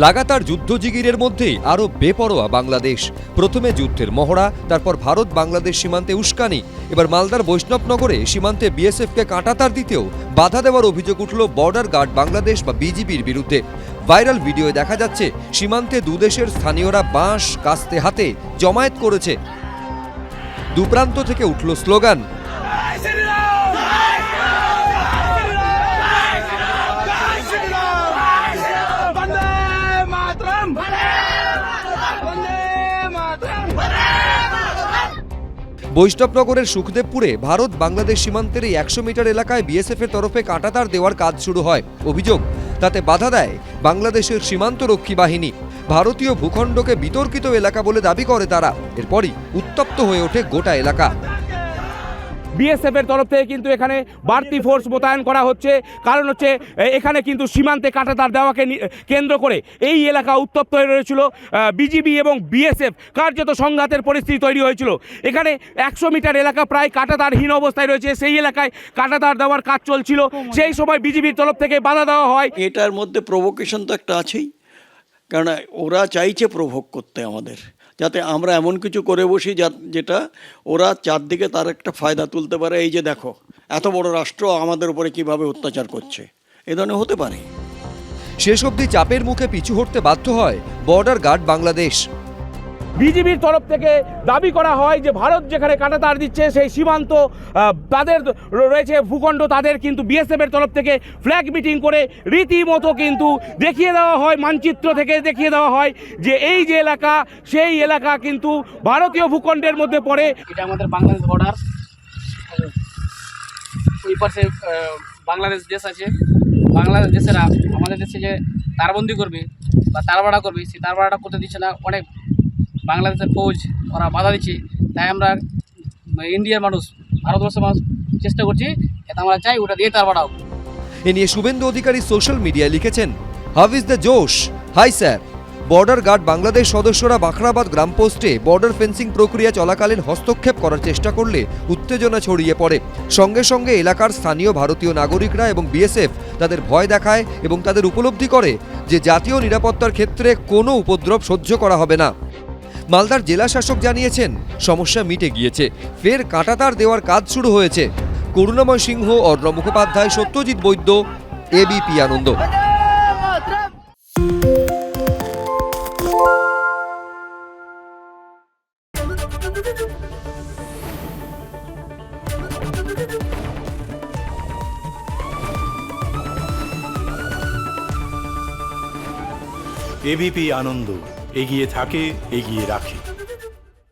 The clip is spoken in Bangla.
লাগাতার যুদ্ধজিগিরের মধ্যেই আরও বেপরোয়া বাংলাদেশ। প্রথমে যুদ্ধের মহড়া, তারপর ভারত বাংলাদেশ সীমান্তে উস্কানি, এবার মালদার বৈষ্ণবনগরে সীমান্তে বিএসএফকে কাঁটাতার দিতেও বাধা দেওয়ার অভিযোগ উঠল বর্ডার গার্ড বাংলাদেশ বা বিজিবির বিরুদ্ধে। ভাইরাল ভিডিওয়ে দেখা যাচ্ছে সীমান্তে দুদেশের স্থানীয়রা বাঁশ কাস্তে হাতে জমায়েত করেছে। দুপ্রান্ত থেকে উঠল স্লোগান, বৈষ্ণবনগরের সুখদেবপুরে ভারত বাংলাদেশ সীমান্তের এই 100 মিটার এলাকায় বিএসএফের তরফে কাঁটাতার দেওয়ার কাজ শুরু হয়। অভিযোগ, তাতে বাধা দেয় বাংলাদেশের সীমান্তরক্ষী বাহিনী। ভারতীয় ভূখণ্ডকে বিতর্কিত এলাকা বলে দাবি করে তারা। এরপরই উত্তপ্ত হয়ে ওঠে গোটা এলাকা। বিএসএফ এর তরফ থেকে কিন্তু এখানে বাড়তি ফোর্স মোতায়েন করা হচ্ছে। কারণ হচ্ছে এখানে কিন্তু সীমান্তে কাঁটাতার দেওয়াকে কেন্দ্র করে এই এলাকা উত্তপ্ত হয়ে রয়েছিল। বিজিবি এবং বিএসএফ কার্যত সংঘাতের পরিস্থিতি তৈরি হয়েছিল। এখানে 100 মিটার এলাকা প্রায় কাঁটাতারহীন অবস্থায় রয়েছে। সেই এলাকায় কাঁটাতার দেওয়ার কাজ চলছিল। সেই সময় বিজিবির তরফ থেকে বাধা দেওয়া হয়। এটার মধ্যে প্রভোকেশন তো একটা আছেই, কারণ ওরা চাইছে প্রভোগ করতে আমাদের, যাতে আমরা এমন কিছু করে বসি যেটা ওরা চারদিকে তার একটা ফায়দা তুলতে পারে। এই যে দেখো, এত বড় রাষ্ট্র আমাদের উপরে কিভাবে অত্যাচার করছে, এ ধরনের হতে পারে। শেষ অবধি চাপের মুখে পিছু হটতে বাধ্য হয় বর্ডার গার্ড বাংলাদেশ। বিজিবির তরফ থেকে দাবি করা হয় যে ভারত যেখানে কাঁটাতার দিচ্ছে সেই সীমান্ত তাদের রয়েছে ভূখণ্ড, তাদের কিন্তু বিএসএফ এর তরফ থেকে ফ্ল্যাগ মিটিং করে রীতিমতো কিন্তু দেখিয়ে দেওয়া হয়, মানচিত্র থেকে দেখিয়ে দেওয়া হয় যে এই যে এলাকা সেই এলাকা কিন্তু ভারতীয় ভূখণ্ডের মধ্যে পড়ে। এটা আমাদের বাংলাদেশ বর্ডার, ওই পাশে বাংলাদেশ দেশ আছে। বাংলাদেশ দেশেরা আমাদের দেশে যে তারবন্দি করবে বা তারবাড়া করবে, সেই তারবাড়াটা করতে দিচ্ছে না। অনেক বাংলাদেশের ফৌজ ওরা বাধা দিচ্ছে। তাই আমরা ইন্ডিয়ার মানুষ, ভারতবর্ষের মানুষ চেষ্টা করছি, এটা আমরা চাই ওটা দিয়ে তারবাড়াও। এ নিয়ে শুভেন্দু অধিকারী সোশ্যাল মিডিয়ায় লিখেছেন, how is the josh? High sir. Border guard Bangladesh সদস্যরা বাখরাবাদ গ্রাম পোস্টে বর্ডার ফেন্সিং প্রক্রিয়া চলাকালীন হস্তক্ষেপ করার চেষ্টা করলে উত্তেজনা ছড়িয়ে পড়ে। সঙ্গে সঙ্গে এলাকার স্থানীয় ভারতীয় নাগরিকরা এবং বিএসএফ তাদের ভয় দেখায় এবং তাদের উপলব্ধি করে যে জাতীয় নিরাপত্তার ক্ষেত্রে কোনো উপদ্রব সহ্য করা হবে না। মালদার জেলা শাসক জানিয়েছেন সমস্যা মিটে গিয়েছে, ফের কাঁটাতার দেওয়ার কাজ শুরু হয়েছে। করুণাময় সিংহ, অর্ণ মুখোপাধ্যায়, সত্যজিৎ বৈদ্য, এবিপি আনন্দ। এবিপি আনন্দ, এগিয়ে থাকে, এগিয়ে রাখে।